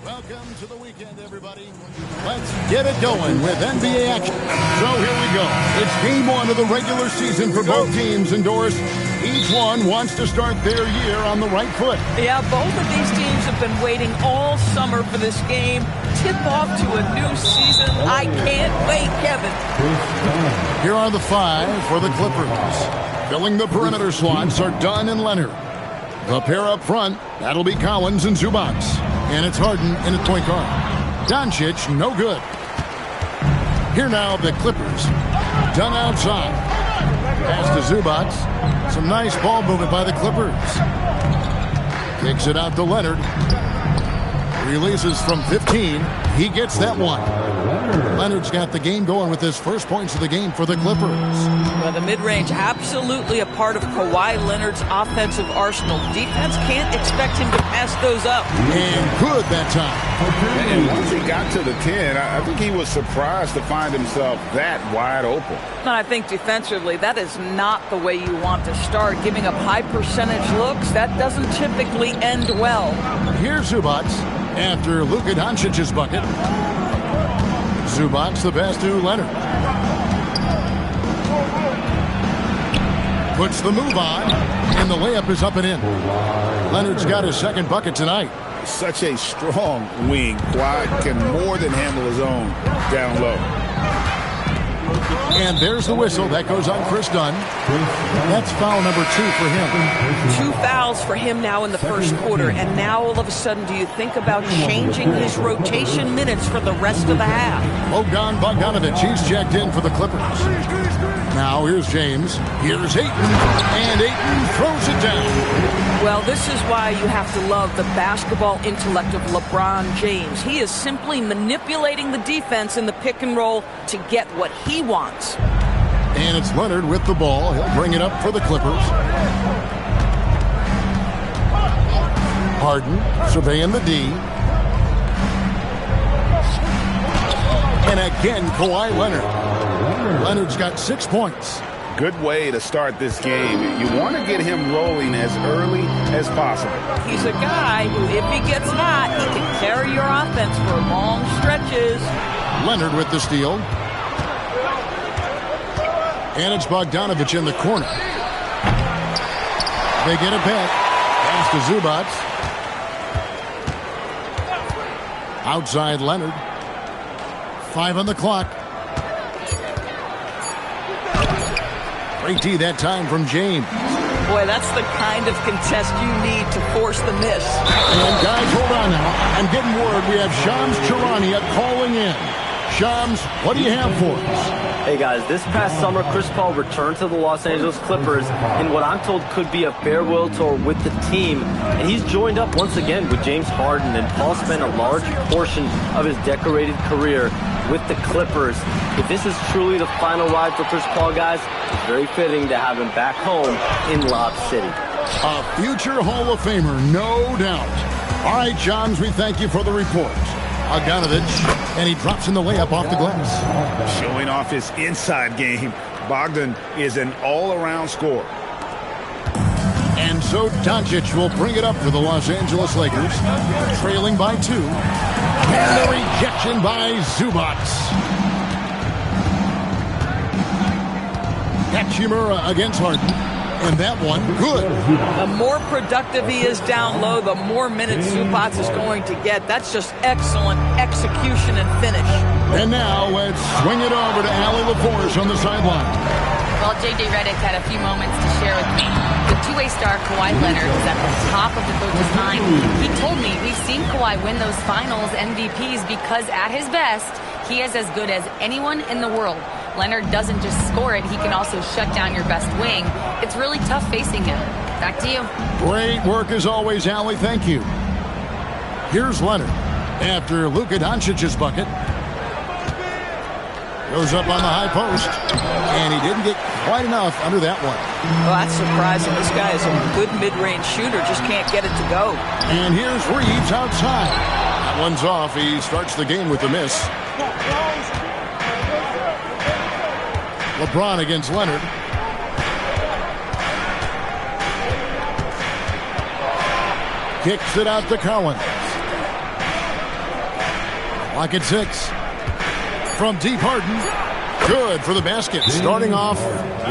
Welcome to the weekend, everybody. Let's get it going with NBA action. So here we go. It's game one of the regular season for both teams indoors. Each one wants to start their year on the right foot. Yeah, both of these teams have been waiting all summer for this game. Tip off to a new season. I can't wait, Kevin. Here are the five for the Clippers. Filling the perimeter slots are Dunn and Leonard. The pair up front, that'll be Collins and Zubac. And it's Harden in at point guard. Doncic, no good. Here now, the Clippers. Dunn outside. Pass to Zubac. Some nice ball movement by the Clippers. Kicks it out to Leonard. Releases from 15. He gets that one. Leonard's got the game going with his first points of the game for the Clippers. Well, the mid-range, absolutely a part of Kawhi Leonard's offensive arsenal. Defense can't expect him to pass those up. And good that time. And once he got to the 10, I think he was surprised to find himself that wide open. And I think defensively, that is not the way you want to start. Giving up high percentage looks, that doesn't typically end well. Here's Zubac after Luka Doncic's bucket. Zubac the pass to Leonard. Puts the move on, and the layup is up and in. Leonard's got his second bucket tonight. Such a strong wing. Kawhi can more than handle his own down low. And there's the whistle. That goes on Chris Dunn. That's foul number 2 for him. 2 fouls for him now in the first quarter. And now all of a sudden, do you think about changing his rotation minutes for the rest of the half? Bogdanovic, he's checked in for the Clippers. Now here's James. Here's Ayton. And Ayton throws it down. Well, this is why you have to love the basketball intellect of LeBron James. He is simply manipulating the defense in the pick and roll to get what he wants. And it's Leonard with the ball. He'll bring it up for the Clippers. Harden surveying the D. And again, Kawhi Leonard. Leonard's got 6 points. Good way to start this game. You want to get him rolling as early as possible. He's a guy who, if he gets hot, he can carry your offense for long stretches. Leonard with the steal. And it's Bogdanovic in the corner. They get it back. Pass to Zubac. Outside Leonard. 5 on the clock. Great D that time from James. Boy, that's the kind of contest you need to force the miss. And guys, hold on now. I'm getting word we have Shams Charania calling in. Shams, what do you have for us? Hey guys, this past summer, Chris Paul returned to the Los Angeles Clippers in what I'm told could be a farewell tour with the team. And he's joined up once again with James Harden, and Paul spent a large portion of his decorated career with the Clippers. If this is truly the final ride for Chris Paul, guys, it's very fitting to have him back home in Lob City. A future Hall of Famer, no doubt. All right, Johns, we thank you for the report. Bogdanovic, and he drops in the layup off the glass. Showing off his inside game. Bogdan is an all-around scorer. And so Doncic will bring it up for the Los Angeles Lakers, trailing by 2. And the rejection by Zubac. Hachimura against Harden. And that one, good. The more productive he is down low, the more minutes Zubac is going to get. That's just excellent execution and finish. And now let's swing it over to Allie LaForce on the sideline. Well, J.J. Redick had a few moments to share with me. The two-way star Kawhi Leonard is at the top of the coach's mind. He told me we've seen Kawhi win those finals MVPs because at his best, he is as good as anyone in the world. Leonard doesn't just score it, he can also shut down your best wing. It's really tough facing him. Back to you. Great work as always, Allie. Thank you. Here's Leonard after Luka Doncic's bucket. Goes up on the high post, and he didn't get quite enough under that one. Well, that's surprising. This guy is a good mid-range shooter, just can't get it to go. And here's Reeves outside. That one's off. He starts the game with the miss. LeBron against Leonard. Kicks it out to Collins. Clock at 6. From deep, Harden. Good for the basket. Starting off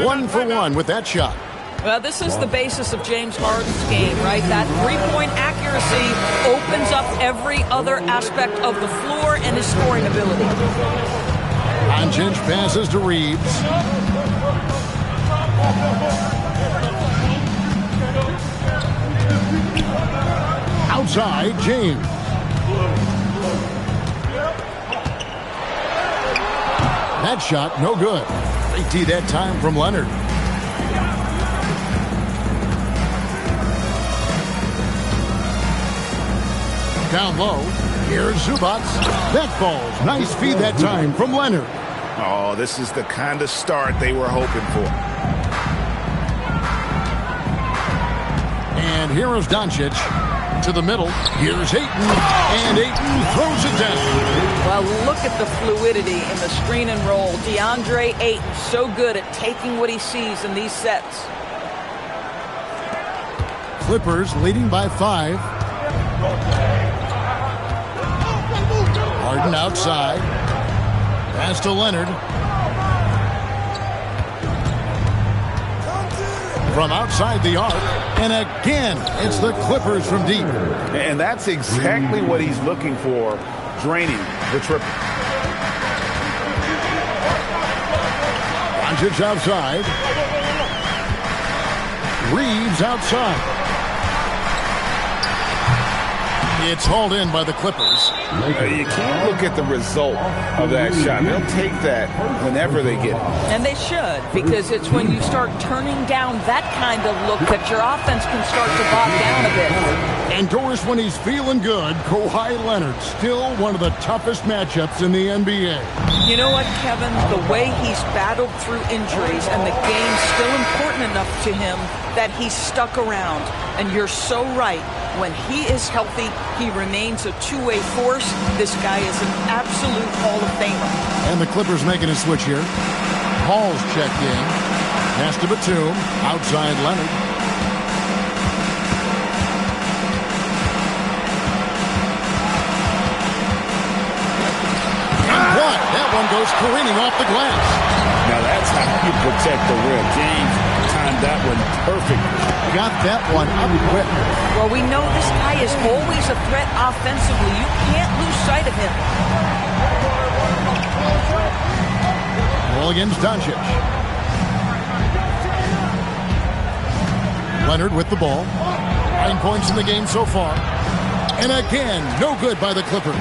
1 for 1 with that shot. Well, this is the basis of James Harden's game, right? That three-point accuracy opens up every other aspect of the floor and his scoring ability. Doncic passes to Reeves. Outside, James. That shot, no good. They tee that time from Leonard. Down low. Here's Zubac. That falls. Nice feed that time from Leonard. Oh, this is the kind of start they were hoping for. And here is Doncic to the middle. Here's Ayton. And Ayton throws it down. Well, look at the fluidity in the screen and roll. DeAndre Ayton, so good at taking what he sees in these sets. Clippers leading by 5. Harden outside. Pass to Leonard. From outside the arc. And again, it's the Clippers from deep. And that's exactly what he's looking for, draining the triple. Doncic outside. Reeves outside. It's hauled in by the Clippers. You can't look at the result of that shot. They'll take that whenever they get it. And they should, because it's when you start turning down that kind of look that your offense can start to bog down a bit. And Doris, when he's feeling good, Kawhi Leonard, still one of the toughest matchups in the NBA. You know what, Kevin? The way he's battled through injuries and the game's still important enough to him that he's stuck around. And you're so right. When he is healthy, he remains a two-way force. This guy is an absolute Hall of Famer. And the Clippers making a switch here. Hall's checked in. Pass to Batum. Outside Leonard. And what? That one goes careening off the glass. Now that's how you protect the rim. James timed that one perfectly. Got that one up quick. Well, we know this guy is always a threat offensively. You can't lose sight of him. Ball against Doncic. Leonard with the ball. 9 points in the game so far. And again, no good by the Clippers.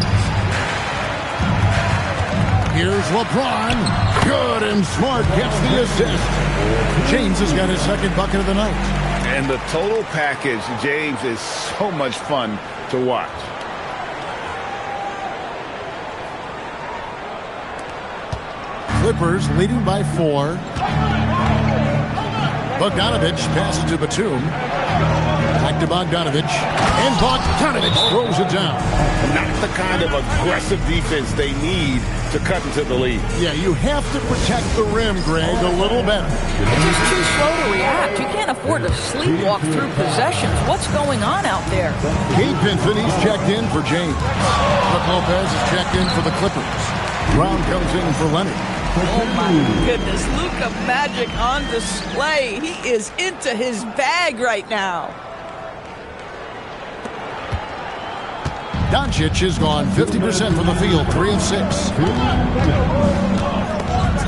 Here's LeBron. Good, and Smart gets the assist. James has got his second bucket of the night. And the total package, James, is so much fun to watch. Clippers leading by 4. Bogdanovich passes to Batum. Back to Bogdanovich. And Bogdanovich throws it down. Not the kind of aggressive defense they need to cut into the lead. Yeah, you have to protect the rim, Greg, a little better. It's just too slow to react. You can't afford to sleepwalk through possessions. What's going on out there? Gabe Vincent, he's checked in for James. Brook Lopez is checked in for the Clippers. Brown comes in for Leonard. Oh, my goodness. Luka Magic on display. He is into his bag right now. Doncic has gone 50% from the field, 3 of 6.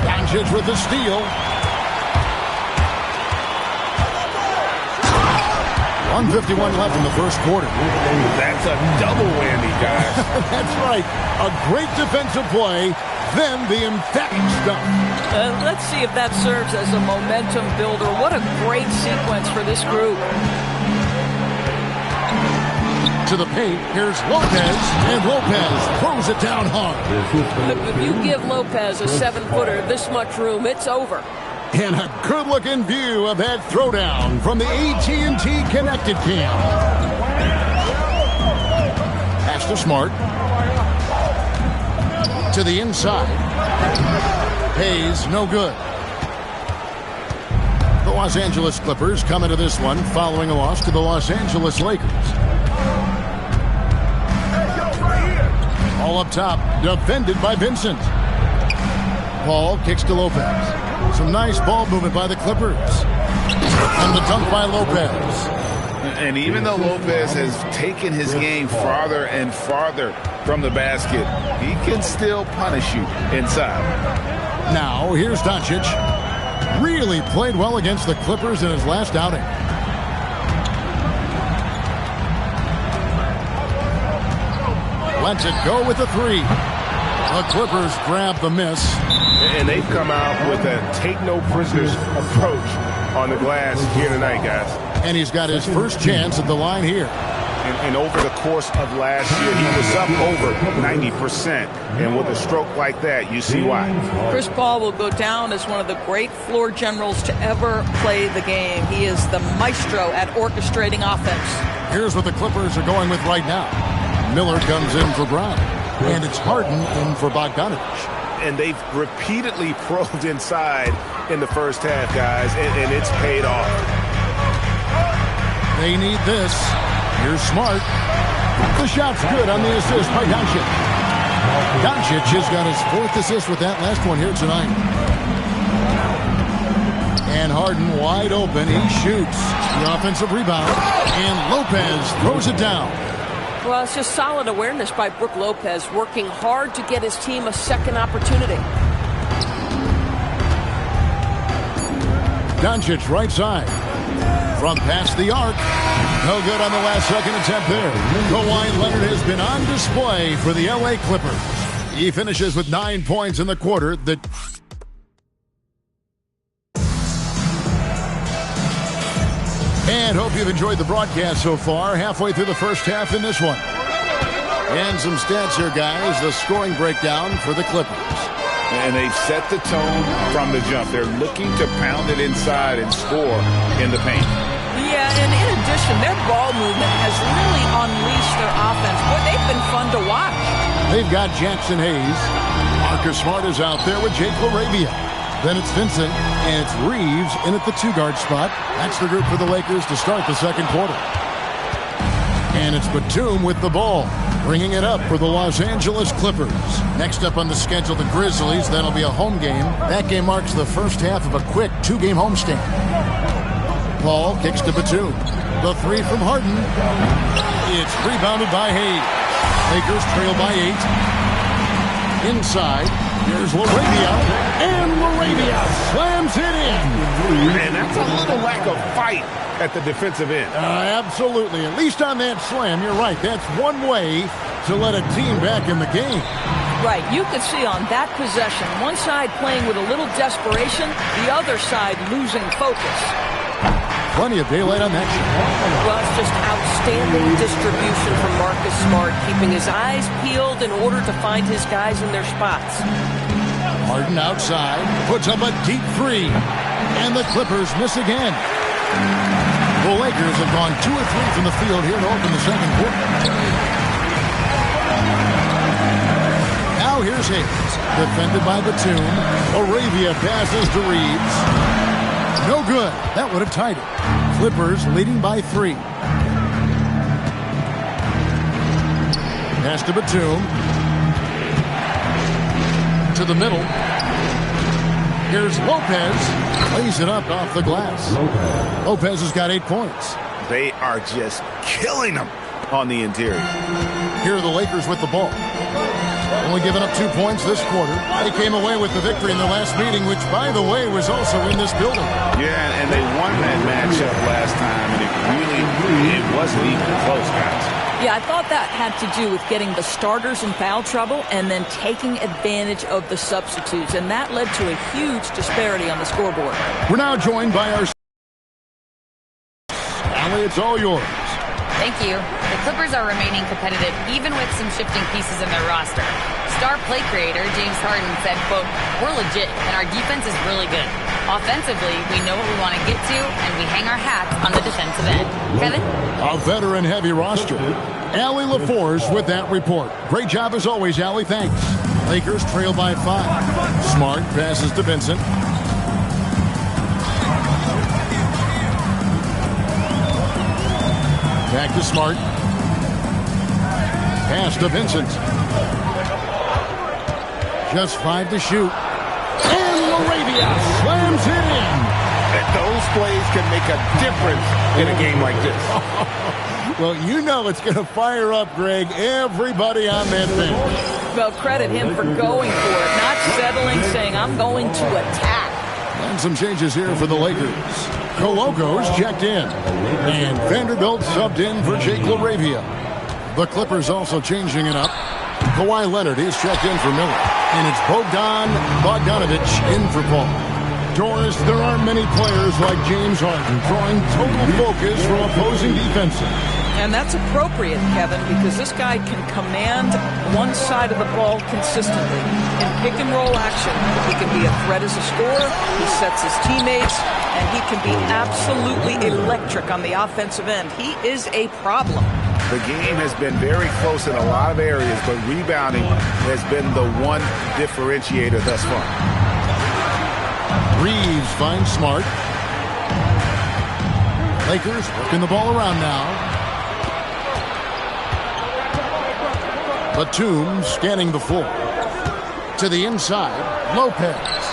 Doncic with the steal. 1:51 left in the first quarter. That's a double whammy, guys. That's right. A great defensive play, then the emphatic stuff. Let's see if that serves as a momentum builder. What a great sequence for this group. To the paint, here's Lopez, and Lopez throws it down hard. If you give Lopez a 7-footer this much room, it's over. And a good-looking view of that throwdown from the AT&T Connected Cam. Pass to Smart. To the inside. Hayes, no good. The Los Angeles Clippers come into this one following a loss to the Los Angeles Lakers. Ball up top, defended by Vincent. Paul kicks to Lopez. Some nice ball movement by the Clippers. And the dunk by Lopez. And even though Lopez has taken his game farther and farther from the basket, he can still punish you inside. Now, here's Doncic. Really played well against the Clippers in his last outing. Lets it go with the three. The Clippers grab the miss. And they've come out with a take-no-prisoners approach on the glass here tonight, guys. And he's got his first chance at the line here. And over the course of last year, he was up over 90%. And with a stroke like that, you see why. Chris Paul will go down as one of the great floor generals to ever play the game. He is the maestro at orchestrating offense. Here's what the Clippers are going with right now. Miller comes in for Brown. And it's Harden in for Bogdanovich. And they've repeatedly probed inside in the first half, guys, and it's paid off. They need this. Here's Smart. The shot's good on the assist by Doncic. Doncic has got his fourth assist with that last one here tonight. And Harden wide open. He shoots. The offensive rebound. And Lopez throws it down. Well, it's just solid awareness by Brook Lopez, working hard to get his team a second opportunity. Doncic right side. From past the arc. No good on the last second attempt there. Kawhi Leonard has been on display for the LA Clippers. He finishes with 9 points in the quarter. And hope you've enjoyed the broadcast so far. Halfway through the first half in this one. And some stats here, guys. The scoring breakdown for the Clippers. And they've set the tone from the jump. They're looking to pound it inside and score in the paint. Yeah, and in addition, their ball movement has really unleashed their offense. Boy, they've been fun to watch. They've got Jackson Hayes. Marcus Smart is out there with Jake LaRavia. Then it's Vincent, and it's Reeves in at the two-guard spot. That's the group for the Lakers to start the second quarter. And it's Batum with the ball, bringing it up for the Los Angeles Clippers. Next up on the schedule, the Grizzlies. That'll be a home game. That game marks the first half of a quick two-game homestand. Paul kicks to Batum. The three from Harden. It's rebounded by Hayes. Lakers trail by 8. Inside, here's LaRavia. And LaRavia slams it in. And that's a little lack of fight at the defensive end. Absolutely. At least on that slam, you're right. That's one way to let a team back in the game. Right. You could see on that possession, one side playing with a little desperation, the other side losing focus. Plenty of daylight on that shot. Well, it's just outstanding distribution from Marcus Smart, keeping his eyes peeled in order to find his guys in their spots. Harden outside, puts up a deep three, and the Clippers miss again. The Lakers have gone 2 of 3 from the field here to open the second quarter. Now here's Hayes, defended by Batum. Arabia passes to Reeves. No good. That would have tied it. Clippers leading by 3. Pass to Batum. To the middle. Here's Lopez. Lays it up off the glass. Lopez has got 8 points. They are just killing them on the interior. Here are the Lakers with the ball. Only giving up 2 points this quarter. They came away with the victory in the last meeting, which, by the way, was also in this building. Yeah, and they won that matchup last time, and it wasn't even close, guys. Yeah, I thought that had to do with getting the starters in foul trouble and then taking advantage of the substitutes, and that led to a huge disparity on the scoreboard. We're now joined by our... Allie, it's all yours. Thank you. The Clippers are remaining competitive even with some shifting pieces in their roster. Star play creator James Harden said, quote, "We're legit and our defense is really good. Offensively, we know what we want to get to and we hang our hats on the defensive end." Kevin? A veteran-heavy roster. Allie LaForce with that report. Great job as always, Allie. Thanks. Lakers trail by 5. Smart passes to Vincent. Back to Smart. Pass to Vincent. Just 5 to shoot. And Laravia slams it in. And those plays can make a difference in a game like this. Well, you know it's going to fire up, Greg, everybody on that bench. Well, credit him for going for it, not settling, saying, I'm going to attack. And some changes here for the Lakers. Coloco's checked in. And Vanderbilt subbed in for Jake Laravia. The Clippers also changing it up. Kawhi Leonard is checked in for Miller. And it's Bogdanovich in for Paul. Doris, there aren't many players like James Harden drawing total focus from opposing defenses. And that's appropriate, Kevin, because this guy can command one side of the ball consistently. In pick-and-roll action, he can be a threat as a scorer, he sets his teammates, and he can be absolutely electric on the offensive end. He is a problem. The game has been very close in a lot of areas, but rebounding has been the one differentiator thus far. Reeves finds Smart. Lakers working the ball around now. Batum scanning the floor. To the inside, Lopez.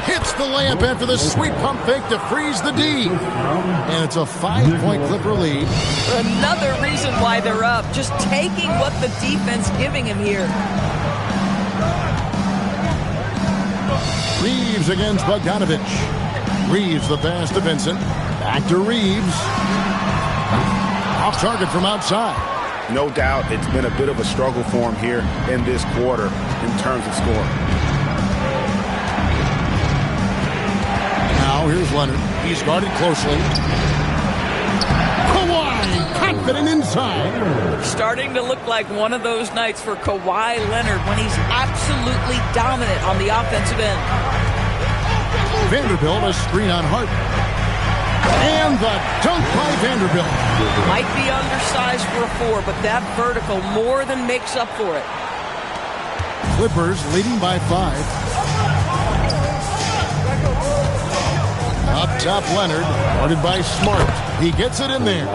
Hits the layup after the sweet pump fake to freeze the D. And it's a 5-point Clipper lead. Another reason why they're up. Just taking what the defense giving him here. Reeves against Bogdanovich. Reeves the pass to Vincent. Back to Reeves. Off target from outside. No doubt it's been a bit of a struggle for him here in this quarter in terms of scoring. Now here's Leonard. He's guarded closely. Kawhi, confident inside. Starting to look like one of those nights for Kawhi Leonard when he's absolutely dominant on the offensive end. Vanderbilt a screen on Harden. And the dunk by Vanderbilt. Might be undersized for a 4, but that vertical more than makes up for it. Clippers leading by 5. Up top, Leonard, guarded by Smart. He gets it in there.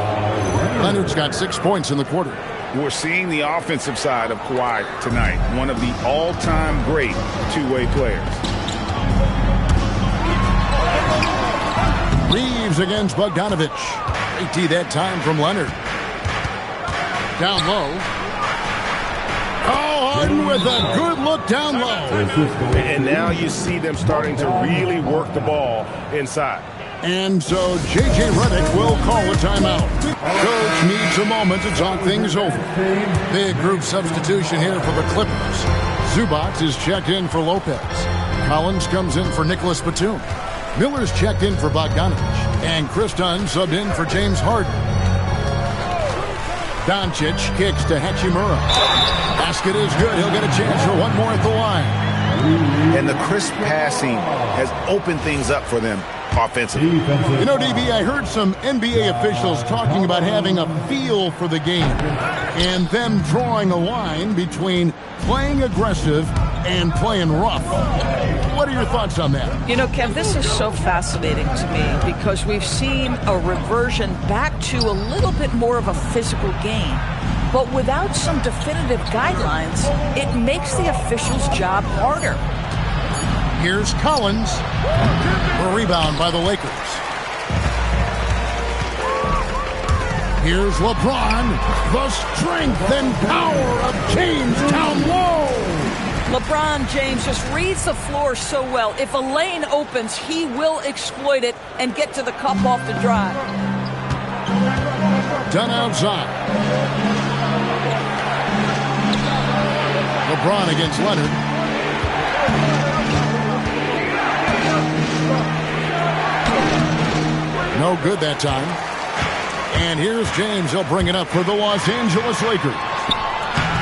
Leonard's got 6 points in the quarter. We're seeing the offensive side of Kawhi tonight, one of the all-time great two-way players. Reeves against Bogdanovich. Great D that time from Leonard. Down low. Oh, Harden with a good look down low. And now you see them starting to really work the ball inside. And so J.J. Redick will call a timeout. Coach needs a moment to talk things over. Big group substitution here for the Clippers. Zubac is checked in for Lopez. Collins comes in for Nicholas Batum. Miller's checked in for Bogdanovich. And Chris Dunn subbed in for James Harden. Doncic kicks to Hachimura. Basket is good. He'll get a chance for one more at the line. And the crisp passing has opened things up for them offensively. You know, DB, I heard some NBA officials talking about having a feel for the game and them drawing a line between playing aggressive and playing rough. What are your thoughts on that? You know, Kev, this is so fascinating to me because we've seen a reversion back to a little bit more of a physical game. But without some definitive guidelines, it makes the officials' job harder. Here's Collins. A rebound by the Lakers. Here's LeBron. The strength and power of James down low. LeBron James just reads the floor so well. If a lane opens, he will exploit it and get to the cup off the drive. Done outside. LeBron against Leonard. No good that time. And here's James. He'll bring it up for the Los Angeles Lakers.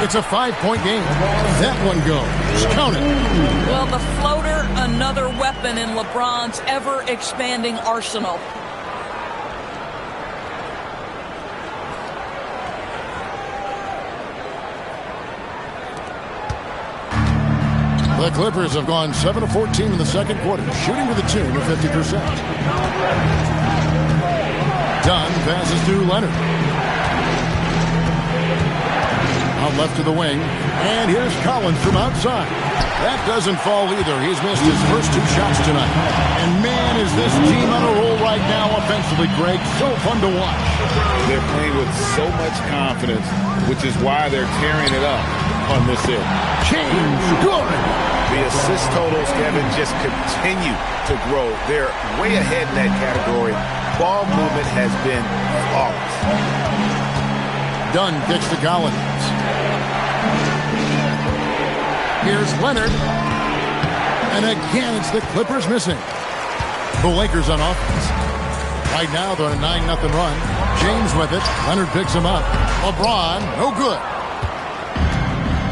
It's a 5-point game. That one goes. Count it. Well, the floater, another weapon in LeBron's ever-expanding arsenal. The Clippers have gone 7 of 14 in the second quarter, shooting to the tune of 50%. Dunn passes to Leonard. Now left to the wing. And here's Collins from outside. That doesn't fall either. He's missed his first 2 shots tonight. And man, is this team on a roll right now offensively, Greg. So fun to watch. They're playing with so much confidence, which is why they're tearing it up on this end. James, good. The assist totals, Kevin, just continue to grow. They're way ahead in that category. Ball movement has been flawless. Dunn kicks to Collins. Here's Leonard. And again, it's the Clippers missing. The Lakers on offense. Right now, they're on a 9-0 run. James with it. Leonard picks him up. LeBron, no good.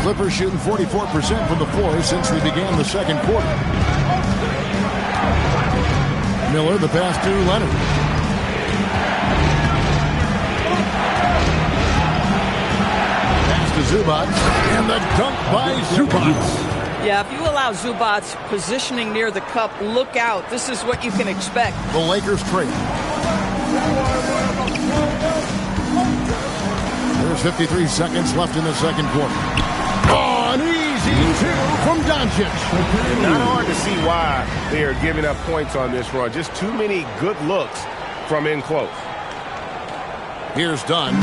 Clippers shooting 44% from the floor since they began the second quarter. Miller, the pass to Leonard. Pass to Zubac. And the dunk by Zubac. Yeah, if you allow Zubac positioning near the cup, look out. This is what you can expect. The Lakers trade. There's 53 seconds left in the second quarter. Oh, an easy 2 from Doncic. Not hard to see why they are giving up points on this run. Just too many good looks from in close. Here's Dunn.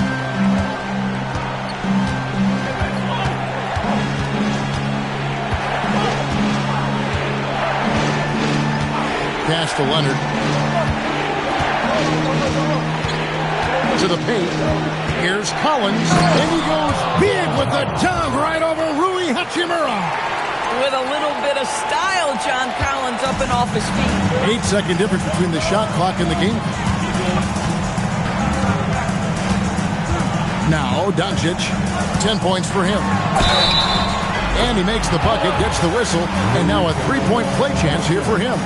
Pass to Leonard. To the paint. Here's Collins. And he goes big with the dunk right over Rui Hachimura. With a little bit of style, John Collins up and off his feet. 8-second difference between the shot clock and the game. Now, Doncic. 10 points for him. And he makes the bucket, gets the whistle, and now a 3-point play chance here for him.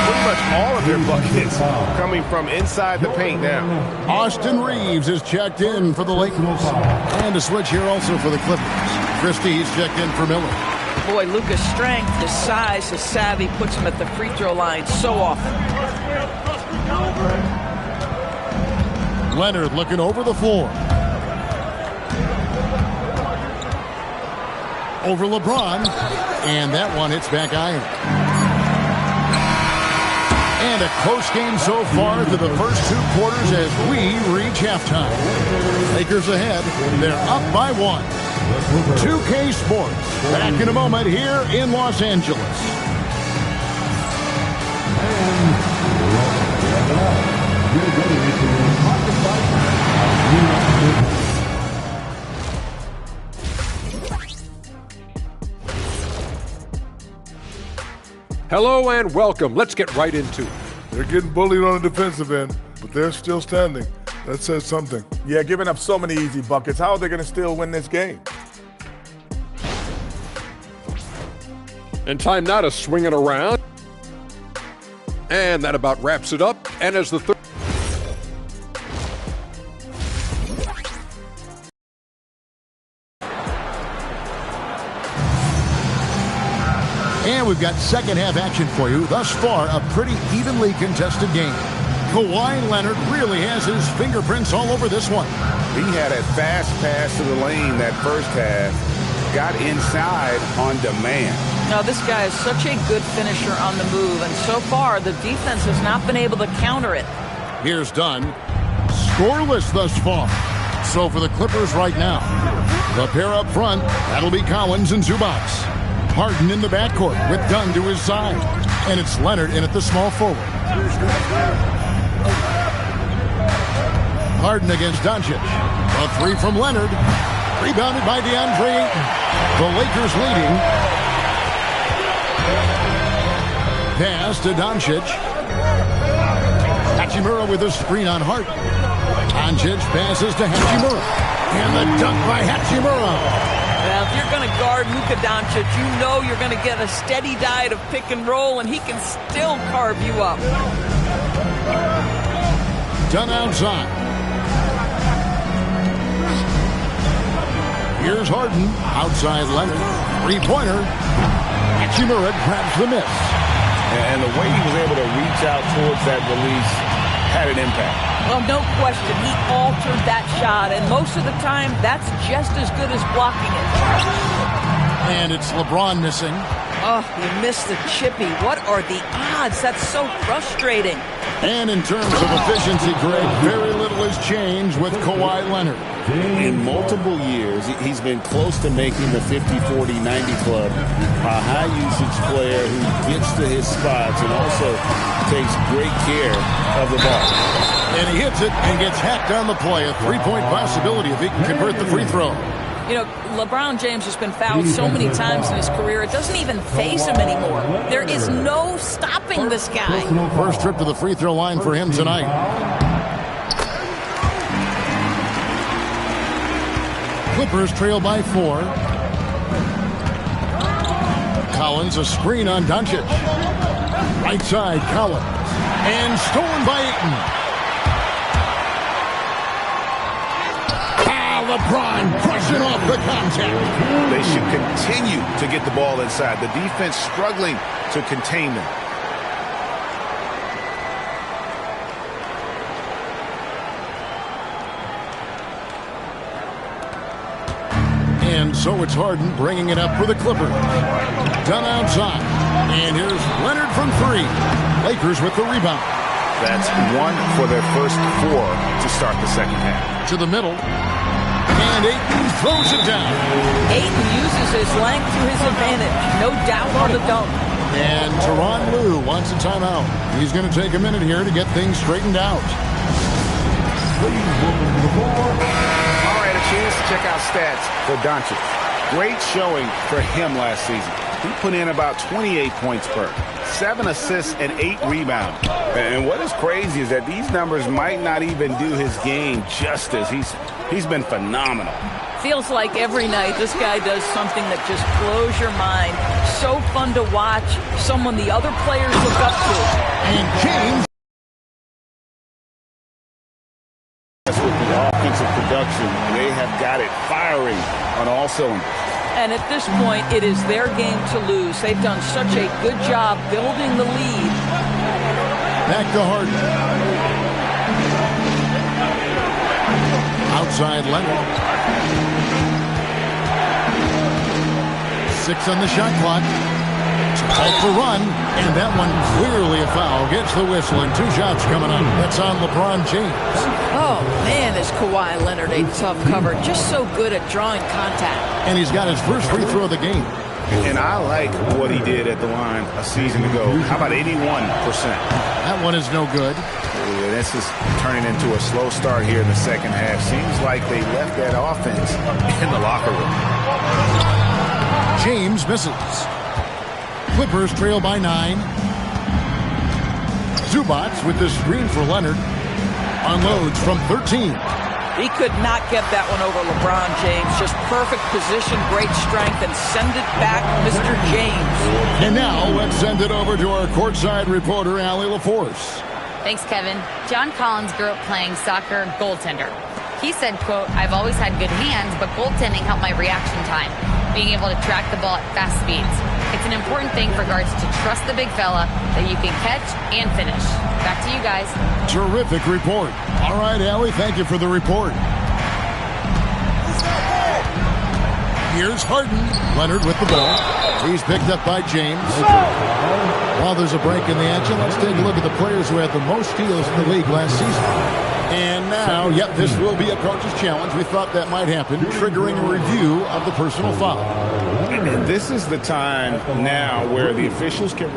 Pretty much all of their buckets coming from inside the paint now. Austin Reeves is checked in for the Lakers. And a switch here also for the Clippers. Christie's checked in for Miller. Boy, Luka's strength, his size, his savvy puts him at the free throw line so often. Leonard looking over the floor. Over LeBron. And that one hits back iron. And a close game so far through the first 2 quarters as we reach halftime. Lakers ahead. They're up by 1. 2K Sports. Back in a moment here in Los Angeles. Hello and welcome. Let's get right into it. They're getting bullied on the defensive end, but they're still standing. That says something. Yeah, giving up so many easy buckets. How are they going to still win this game? And time now to swing it around. And that about wraps it up. And as the third. And we've got second half action for you. Thus far, a pretty evenly contested game. Kawhi Leonard really has his fingerprints all over this one. He had a fast pass to the lane that first half. Got inside on demand. Now, this guy is such a good finisher on the move, and so far, the defense has not been able to counter it. Here's Dunn. Scoreless thus far. So for the Clippers right now, the pair up front, that'll be Collins and Zubac. Harden in the backcourt with Dunn to his side. And it's Leonard in at the small forward. Harden against Doncic. A 3 from Leonard. Rebounded by DeAndre Ayton. The Lakers leading. Pass to Doncic. Hachimura with a screen on Harden. Doncic passes to Hachimura. And the dunk by Hachimura. Now, if you're going to guard Luka Doncic, you know you're going to get a steady diet of pick and roll, and he can still carve you up. Dunn outside. Here's Harden. Outside Leonard. Three-pointer. Hachimura grabs the miss. And the way he was able to reach out towards that release had an impact. Well, no question. He altered that shot, and most of the time, that's just as good as blocking it. And it's LeBron missing. Oh, he missed the chippy. What are the odds? That's so frustrating. And in terms of efficiency, Greg, very little has changed with Kawhi Leonard. In multiple years, he's been close to making the 50-40-90 club. A high-usage player who gets to his spots and also takes great care of the ball. And he hits it and gets hacked on the play. A three-point possibility if he can convert the free throw. You know, LeBron James has been fouled so many times in his career, it doesn't even faze him anymore. There is no stopping this guy. First trip to the free throw line for him tonight. Clippers trail by 4. Collins, a screen on Doncic. Right side, Collins. And stolen by Ayton. LeBron brushing off the contact. They should continue to get the ball inside. The defense struggling to contain them. And so it's Harden bringing it up for the Clippers. Done outside. And here's Leonard from 3. Lakers with the rebound. That's 1 for their first 4 to start the second half. To the middle. And Ayton throws it down. Ayton uses his length to his advantage. No doubt on the dunk. And Tyronn Lue wants a timeout. He's going to take a minute here to get things straightened out. All right, a chance to check out stats for Doncic. Great showing for him last season. He put in about 28 points per, 7 assists and 8 rebounds. And what is crazy is that these numbers might not even do his game justice. He's been phenomenal. Feels like every night this guy does something that just blows your mind. So fun to watch. Someone the other players look up to. And James. With the offensive production, they have got it firing on all cylinders. And at this point, it is their game to lose. They've done such a good job building the lead. Back to Harden. Outside Leonard. 6 on the shot clock. Called for run, and that one clearly a foul. Gets the whistle, and 2 shots coming up. That's on LeBron James. Oh, man, is Kawhi Leonard a tough cover. Just so good at drawing contact. And he's got his first free throw of the game. And I like what he did at the line a season ago. How about 81%? That one is no good. Yeah, this is turning into a slow start here in the second half. Seems like they left that offense in the locker room. James misses. Clippers trail by 9. Zubac with the screen for Leonard. Unloads from 13. He could not get that one over LeBron James. Just perfect position, great strength, and send it back, Mr. James. And now let's send it over to our courtside reporter, Allie LaForce. Thanks, Kevin. John Collins grew up playing soccer goaltender. He said, quote, "I've always had good hands, but goaltending helped my reaction time, being able to track the ball at fast speeds. It's an important thing for guards to trust the big fella that you can catch and finish." Back to you guys. Terrific report. All right, Allie, thank you for the report. Here's Harden. Leonard with the ball. He's picked up by James. While there's a break in the action, let's take a look at the players who had the most steals in the league last season. And now, yep, this will be a coach's challenge. We thought that might happen, triggering a review of the personal foul. And this is the time now where the officials can...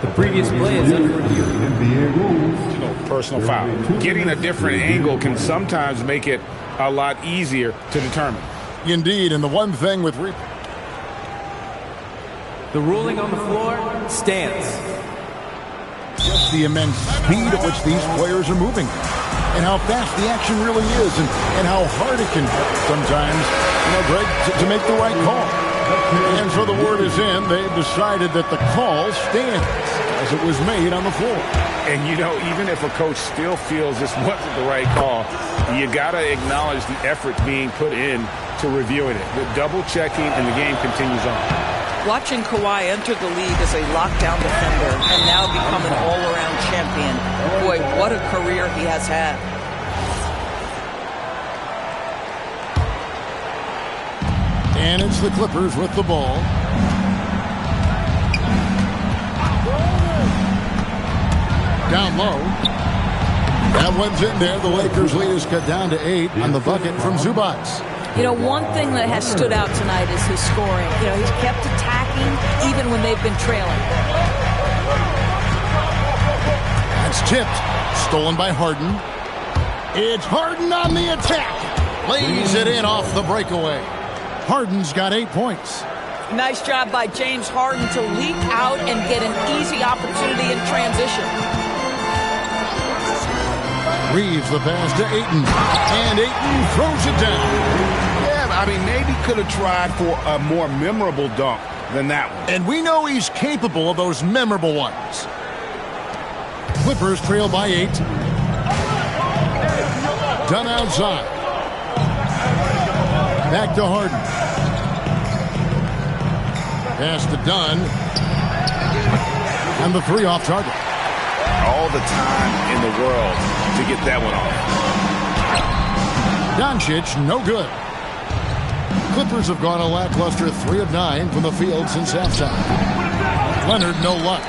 The previous play is under review. Personal foul. Getting a different angle can sometimes make it a lot easier to determine. Indeed, and the one thing with... The ruling on the floor stands. Just the immense speed at which these players are moving. And how fast the action really is, and how hard it can sometimes, Greg, to make the right call. And so the word is in. They've decided that the call stands as it was made on the floor. And, even if a coach still feels this wasn't the right call, you got to acknowledge the effort being put in to reviewing it. The double checking, and the game continues on. Watching Kawhi enter the league as a lockdown defender and now become an all-around champion. Boy, what a career he has had. And it's the Clippers with the ball. Down low. That one's in there. The Lakers lead is cut down to 8 on the bucket from Zubac. You know, one thing that has stood out tonight is his scoring. You know, he's kept attacking even when they've been trailing. That's tipped. Stolen by Harden. It's Harden on the attack. Lays it in off the breakaway. Harden's got 8 points. Nice job by James Harden to leak out and get an easy opportunity in transition. Reeves the pass to Ayton. And Ayton throws it down. Yeah, I mean, maybe could have tried for a more memorable dunk than that one. And we know he's capable of those memorable ones. Clippers trail by 8. Dunn outside. Back to Harden. Pass to Dunn. And the 3 off target. All the time in the world to get that one off. Doncic, no good. Clippers have gone a lackluster 3 of 9 from the field since halftime. Leonard, no luck.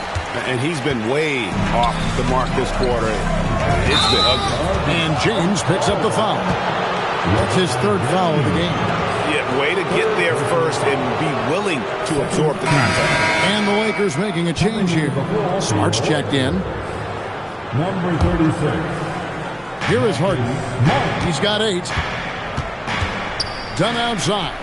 And he's been way off the mark this quarter. It's been ugly. And James picks up the foul. That's his 3rd foul of the game. Yeah, way to get there first and be willing to absorb the contact. And the Lakers making a change here. Smart's checked in. Number 36. Here is Harden. He's got 8. Dunn outside.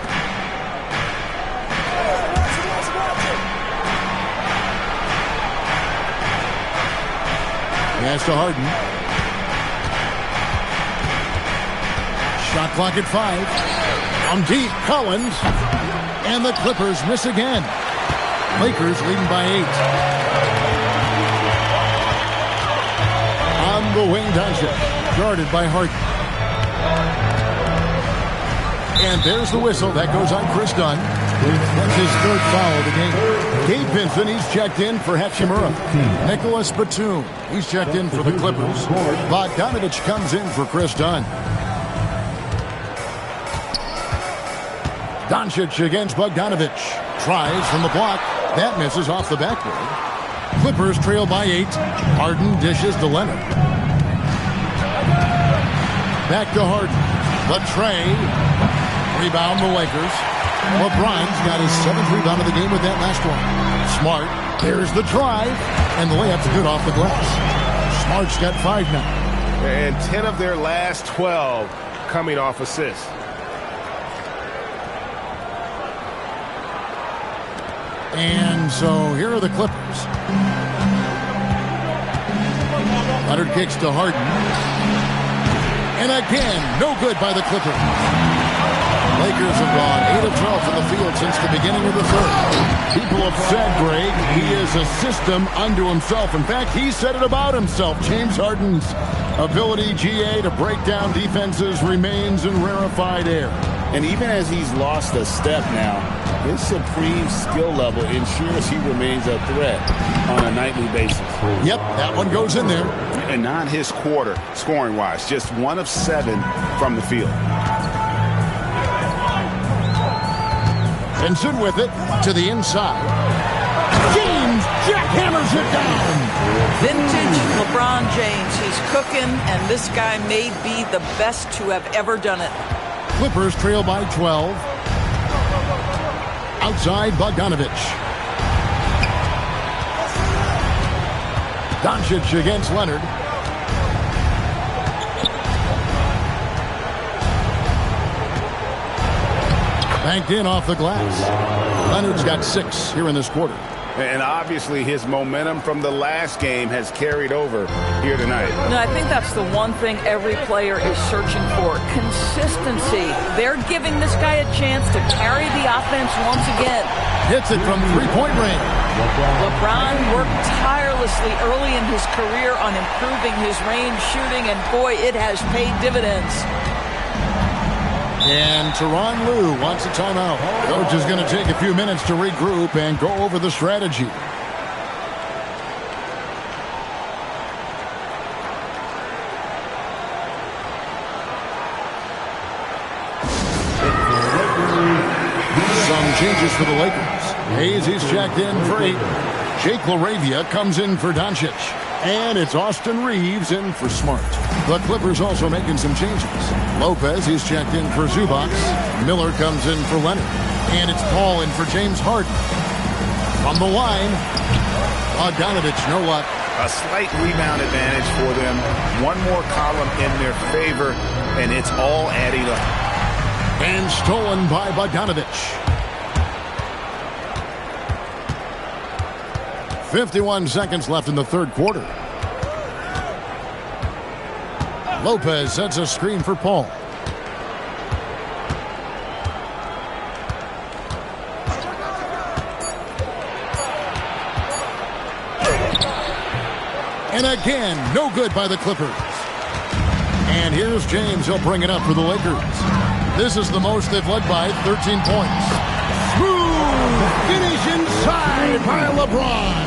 Pass to Harden. Shot clock at 5. On deep, Collins. And the Clippers miss again. Lakers leading by 8. On the wing, Doncic. Guarded by Harden. And there's the whistle. That goes on Chris Dunn. That's his 3rd foul of the game. Gabe Vincent, he's checked in for Hachimura. Nicholas Batum, he's checked in for the Clippers. Bogdanovich comes in for Chris Dunn. Doncic against Bogdanovich. Tries from the block. That misses off the backboard. Clippers trail by 8. Harden dishes to Leonard. Back to Harden. The tray. Rebound the Lakers. LeBron's got his 7th rebound of the game with that last one. Smart. There's the drive. And the layup's good off the glass. Smart's got 5 now. And 10 of their last 12 coming off assists. And so here are the Clippers. Leonard kicks to Harden. And again, no good by the Clippers. Lakers have gone 8 of 12 from the field since the beginning of the 3rd. People have said, Greg, he is a system unto himself. In fact, he said it about himself. James Harden's ability, GA, to break down defenses remains in rarefied air. And even as he's lost a step now, his supreme skill level ensures he remains a threat on a nightly basis. Yep, that one goes in there. And not his quarter, scoring-wise. Just 1 of 7 from the field. Vincent with it to the inside. James jackhammers it down. Vintage LeBron James. He's cooking, and this guy may be the best to have ever done it. Clippers trail by 12. Outside, Bogdanovich. Doncic against Leonard. Banked in off the glass. Leonard's got 6 here in this quarter. And obviously his momentum from the last game has carried over here tonight. No, I think that's the one thing every player is searching for. Consistency. They're giving this guy a chance to carry the offense once again. Hits it from 3-point range. LeBron worked tirelessly early in his career on improving his range shooting, and boy, it has paid dividends. And Tyronn Lue wants a timeout. Coach is going to take a few minutes to regroup and go over the strategy. Some changes for the Lakers. Hayes, he's checked in for 8. Jake LaRavia comes in for Doncic. And it's Austin Reeves in for Smart. The Clippers also making some changes. Lopez, he's checked in for Zubac. Miller comes in for Leonard. And it's Paul in for James Harden. From the line, Bogdanovich, no luck. A slight rebound advantage for them. One more column in their favor, and it's all adding up. And stolen by Bogdanovich. 51 seconds left in the third quarter. Lopez sets a screen for Paul. And again, no good by the Clippers. And here's James. He'll bring it up for the Lakers. This is the most they've led by, 13 points. Smooth finish inside by LeBron.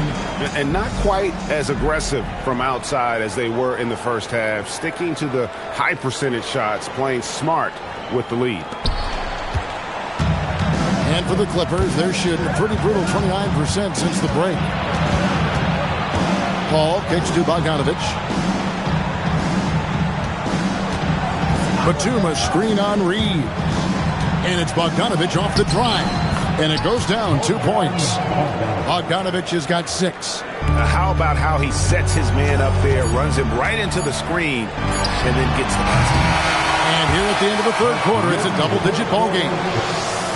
And not quite as aggressive from outside as they were in the first half. Sticking to the high percentage shots, playing smart with the lead. And for the Clippers, they're shooting a pretty brutal 29% since the break. Paul kicks to Bogdanovich. Batum, screen on Reed. And it's Bogdanovich off the drive. And it goes down 2 points. Bogdanovich has got 6. Now how about how he sets his man up there, runs him right into the screen, and then gets the basket. And here at the end of the third quarter, it's a double-digit ball game.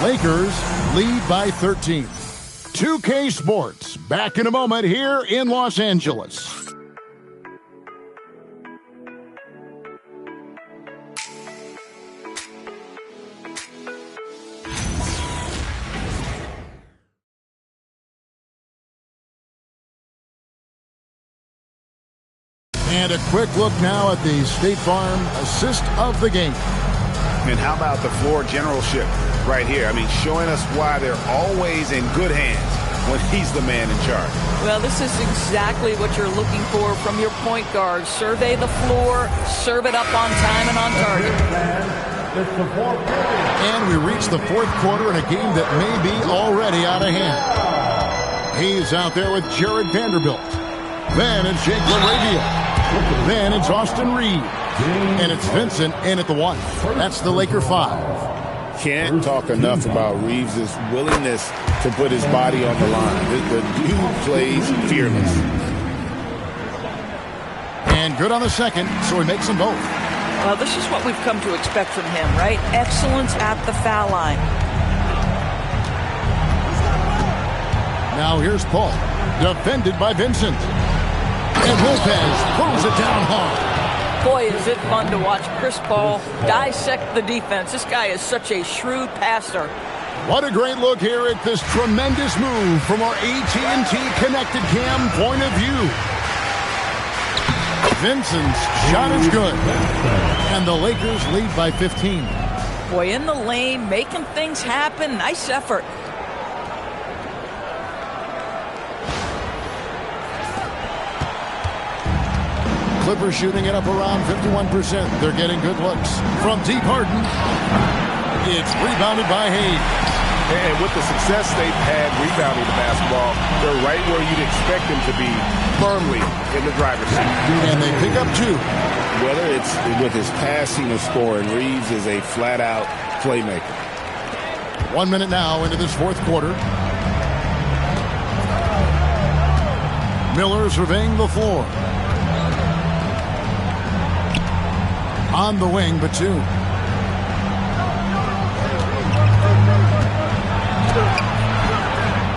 Lakers lead by 13. 2K Sports, back in a moment here in Los Angeles. And a quick look now at the State Farm assist of the game. And how about the floor generalship right here? I mean, showing us why they're always in good hands when he's the man in charge. Well, this is exactly what you're looking for from your point guard. Survey the floor, serve it up on time and on target. And we reach the fourth quarter in a game that may be already out of hand. He's out there with Jared Vanderbilt. Then it's Jake LaRavia. Then it's Austin Reed. And it's Vincent in at the 1. That's the Laker 5. Can't talk enough about Reeves' willingness to put his body on the line. The dude plays fearless. And good on the second, so he makes them both. Well, this is what we've come to expect from him, right? Excellence at the foul line. Now here's Paul, defended by Vincent. And Lopez throws it down hard. Boy, is it fun to watch Chris Paul dissect the defense. This guy is such a shrewd passer. What a great look here at this tremendous move from our AT&T Connected Cam point of view. Vincent's shot is good. And the Lakers lead by 15. Boy, in the lane, making things happen. Nice effort. Clippers shooting it up around 51%. They're getting good looks. From deep Harden, it's rebounded by Hayes. And with the success they've had rebounding the basketball, they're right where you'd expect them to be, firmly in the driver's seat. And they pick up 2. Whether it's with his passing or scoring, Reeves is a flat-out playmaker. 1 minute now into this fourth quarter. Miller surveying the floor. On the wing, Batum.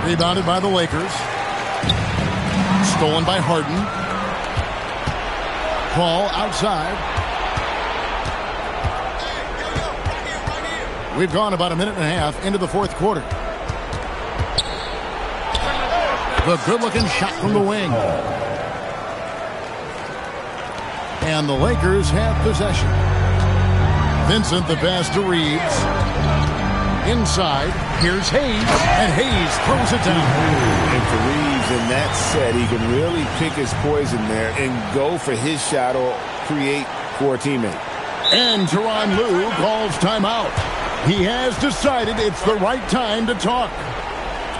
Rebounded by the Lakers. Stolen by Harden. Paul outside. We've gone about a minute and a half into the fourth quarter. The good-looking shot from the wing. And the Lakers have possession. Vincent, the pass to Reeves. Inside, here's Hayes, and Hayes throws it down. And for Reeves in that set, he can really pick his poison there and go for his shot or create for a teammate. And Tyronn Lue calls timeout. He has decided it's the right time to talk.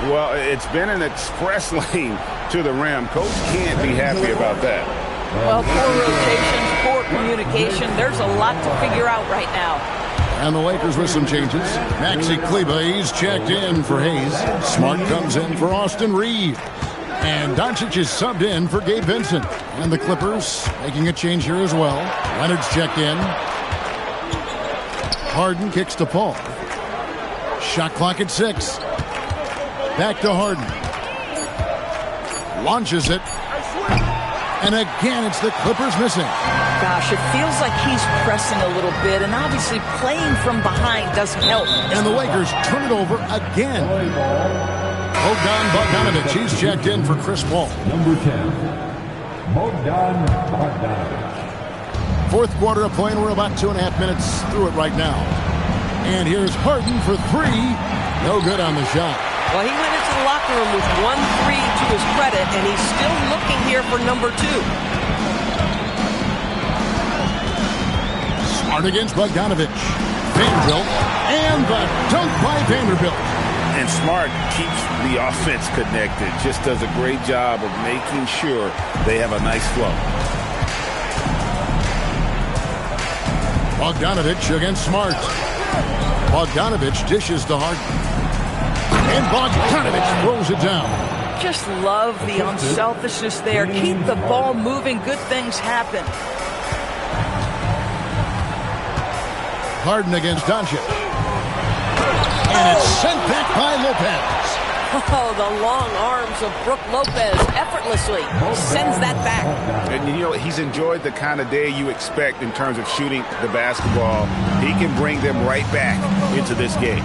Well, it's been an express lane to the rim. Coach can't be happy about that. Well, poor rotation, poor communication. There's a lot to figure out right now. And the Lakers with some changes. Maxi Kleber, he's checked in for Hayes. Smart comes in for Austin Reeves. And Doncic is subbed in for Gabe Vincent. And the Clippers making a change here as well. Leonard's checked in. Harden kicks to Paul. Shot clock at 6. Back to Harden. Launches it. And again, it's the Clippers missing. Gosh, it feels like he's pressing a little bit, and obviously playing from behind doesn't help. And the Lakers turn it over again. Bogdanovich, he's checked in for Chris Paul. Number 10, Bogdanovich. Fourth quarter of play, and we're about 2.5 minutes through it right now. And here's Harden for 3. No good on the shot. Well, he went into the locker room with 1-3 to his credit, and he's still looking here for number 2. Smart against Bogdanovich. Vanderbilt, and the dunk by Vanderbilt. And Smart keeps the offense connected, just does a great job of making sure they have a nice flow. Bogdanovich against Smart. Bogdanovich dishes to Harden. And Bogdanovich throws it down. Just love the unselfishness there. Keep the ball moving. Good things happen. Harden against Doncic. And it's sent back by Lopez. Oh, the long arms of Brook Lopez effortlessly sends that back. And, you know, he's enjoyed the kind of day you expect in terms of shooting the basketball. He can bring them right back into this game.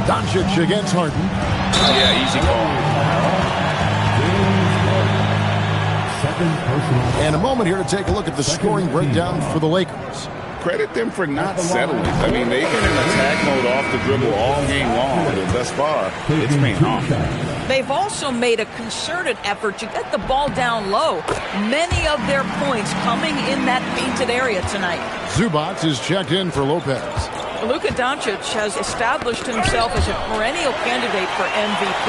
Doncic against Harden. Yeah, easy call. And a moment here to take a look at the scoring breakdown for the Lakers. Credit them for not settling. I mean, they've been in attack mode off the dribble all game long, and thus far, it's been on. They've also made a concerted effort to get the ball down low. Many of their points coming in that painted area tonight. Zubac is checked in for Lopez. Luka Doncic has established himself as a perennial candidate for MVP.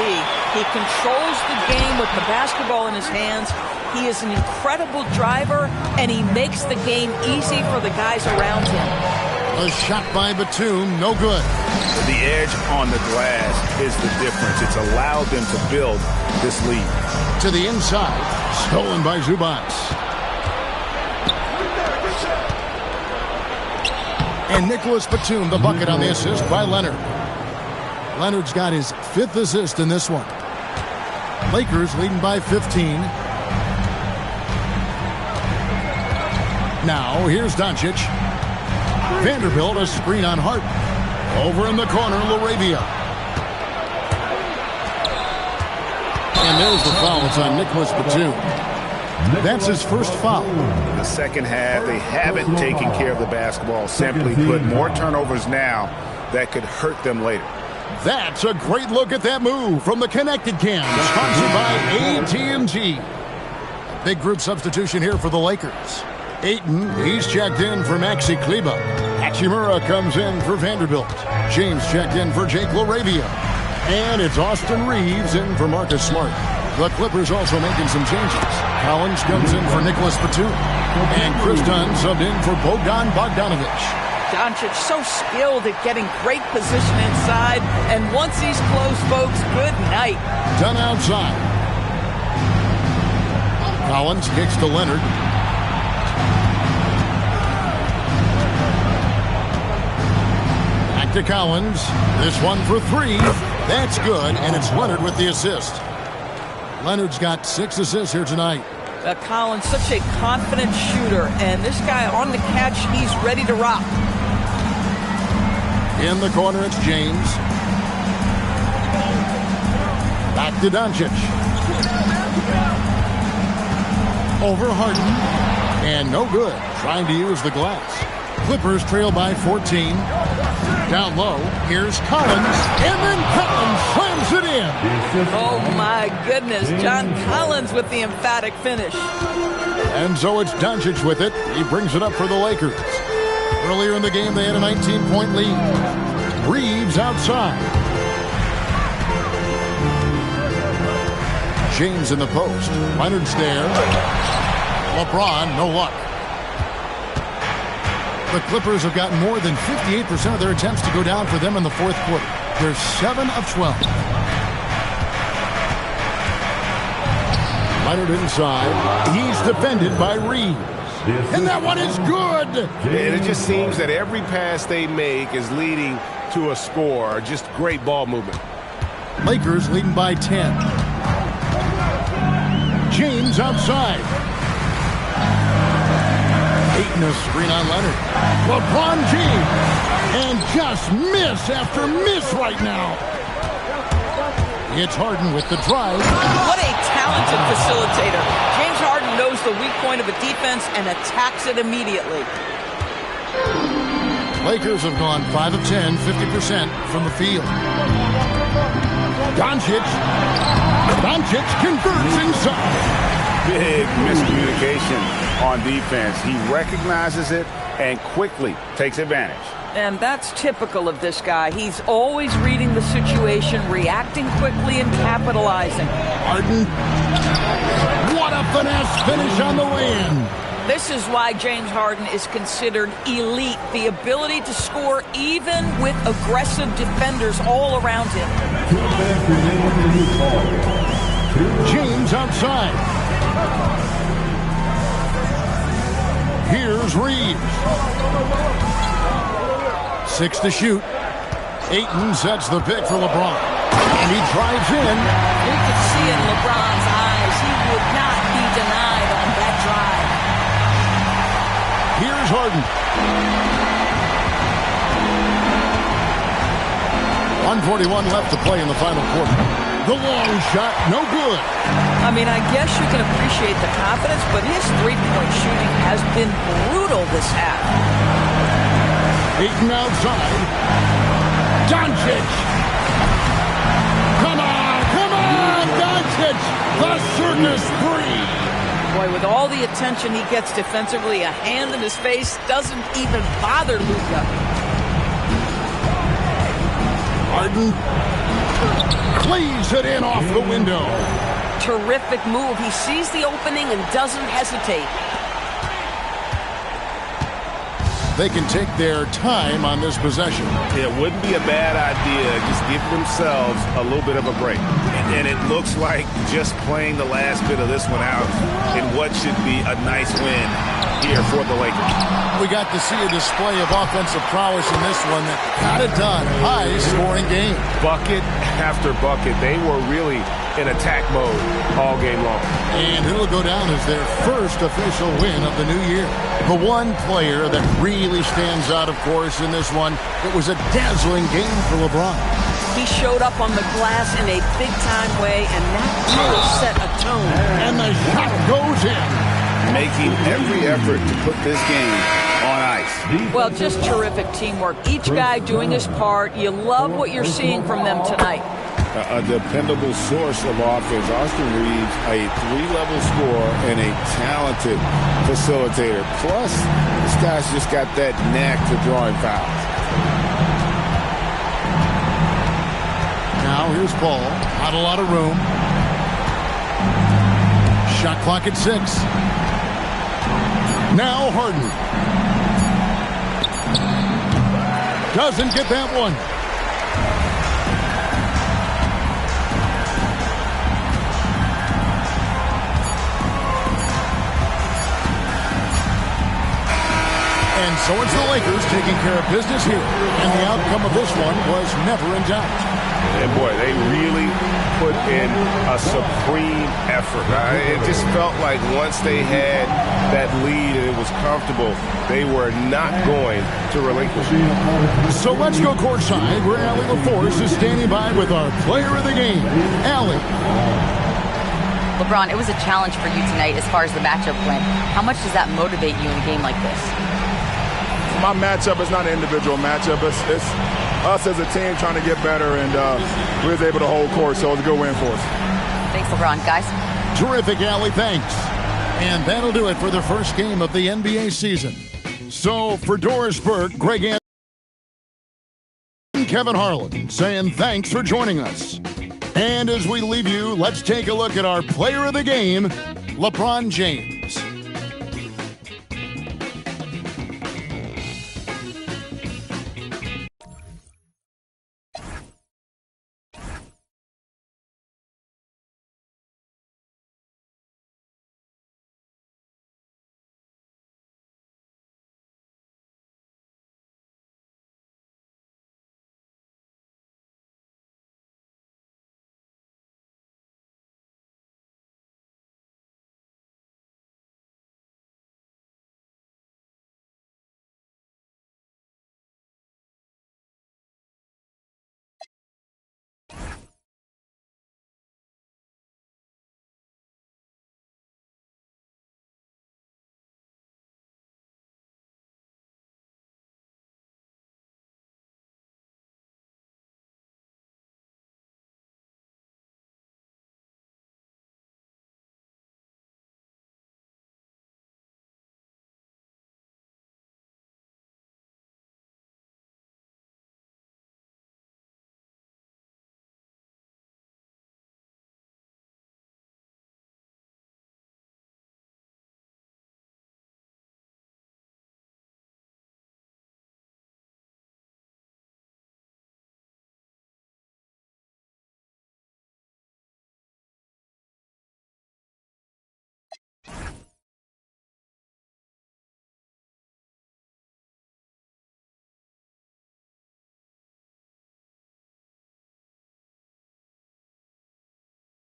He controls the game with the basketball in his hands. He is an incredible driver, and he makes the game easy for the guys around him. A shot by Batum, no good. The edge on the glass is the difference. It's allowed them to build this lead. To the inside, stolen by Zubac. And Nicholas Batum, the bucket on the assist by Leonard. Leonard's got his 5th assist in this one. Lakers leading by 15. Now, here's Doncic. Vanderbilt, a screen on Harden. Over in the corner, LaRavia. And there's the foul. It's on Nicholas Batum. That's his first foul. In the second half, they haven't taken care of the basketball. Simply put, more turnovers now that could hurt them later. That's a great look at that move from the Connected Cam, sponsored by AT&T. Big group substitution here for the Lakers. Ayton, he's checked in for Maxi Kleber. Hachimura comes in for Vanderbilt. James checked in for Jake LaRavia. And it's Austin Reeves in for Marcus Smart. The Clippers also making some changes. Collins comes in for Nicholas Batum. And Chris Dunn subbed in for Bogdanovich. Doncic so skilled at getting great position inside. And once he's close, folks, good night. Dunn outside. Collins kicks to Leonard. Back to Collins. This one for 3. That's good, and it's Leonard with the assist. Leonard's got 6 assists here tonight. Collins, such a confident shooter, and this guy on the catch, he's ready to rock. In the corner, it's James. Back to Doncic. Over Harden. And no good, trying to use the glass. Clippers trail by 14. Down low, here's Collins, and then Collins slams it in. Oh, my goodness. John Collins with the emphatic finish. And so it's Doncic with it. He brings it up for the Lakers. Earlier in the game, they had a 19-point lead. Reeves outside. James in the post. Leonard's there. LeBron, no luck. The Clippers have gotten more than 58% of their attempts to go down for them in the fourth quarter. They're 7 of 12. Leonard inside. He's defended by Reeves. And that one is good. And it just seems that every pass they make is leading to a score. Just great ball movement. Lakers leading by 10. James outside. Ayton a screen on Leonard. LeBron James. And just miss after miss right now. It's Harden with the drive. What a talented facilitator. James Harden knows the weak point of a defense and attacks it immediately. Lakers have gone 5 of 10, 50% from the field. Doncic converts inside. Big miscommunication on defense. He recognizes it and quickly takes advantage. And that's typical of this guy. He's always reading the situation, reacting quickly, and capitalizing. Harden. What a finesse finish on the win. This is why James Harden is considered elite. The ability to score even with aggressive defenders all around him. James outside. Here's Reeves. 6 to shoot. Ayton sets the pick for LeBron. And he drives in. You could see in LeBron's eyes he would not be denied on that drive. Here's Harden. 141 left to play in the final quarter. The long shot, no good. I mean, I guess you can appreciate the confidence, but his three-point shooting has been brutal this half. Ayton outside. Doncic. Come on, Doncic. The circus free. Boy, with all the attention he gets defensively, a hand in his face doesn't even bother Luka. Harden cleaves it in off the window. Terrific move. He sees the opening and doesn't hesitate. They can take their time on this possession. It wouldn't be a bad idea. Just give themselves a little bit of a break. And it looks like just playing the last bit of this one out in what should be a nice win here for the Lakers. We got to see a display of offensive prowess in this one that got it done. High-scoring game. Bucket after bucket. They were really in attack mode all game long. And it'll go down as their first official win of the new year. The one player that really stands out, of course, in this one, it was a dazzling game for LeBron. He showed up on the glass in a big-time way, and that really set a tone. And the shot goes in. Making every effort to put this game on ice. Well, just terrific teamwork. Each guy doing his part. You love what you're seeing from them tonight. A dependable source of offense. Austin Reeves, a 3-level scorer and a talented facilitator. Plus, this guy's just got that knack for drawing fouls. Now here's Paul. Not a lot of room. Shot clock at 6. Now Harden. Doesn't get that one. And so it's the Lakers taking care of business here. And the outcome of this one was never in doubt. And boy, they really put in a supreme effort. It just felt like once they had that lead and it was comfortable, they were not going to relinquish it. So let's go courtside where Allie LaForce is standing by with our player of the game, Allie. LeBron, it was a challenge for you tonight as far as the matchup went. How much does that motivate you in a game like this? My matchup is not an individual matchup. It's us as a team trying to get better, and we was able to hold court, so it was a good win for us. Thanks, LeBron. Guys? Terrific, Allie. Thanks. And that'll do it for the first game of the NBA season. So for Doris Burke, Greg Anthony, and Kevin Harlan saying thanks for joining us. And as we leave you, let's take a look at our player of the game, LeBron James.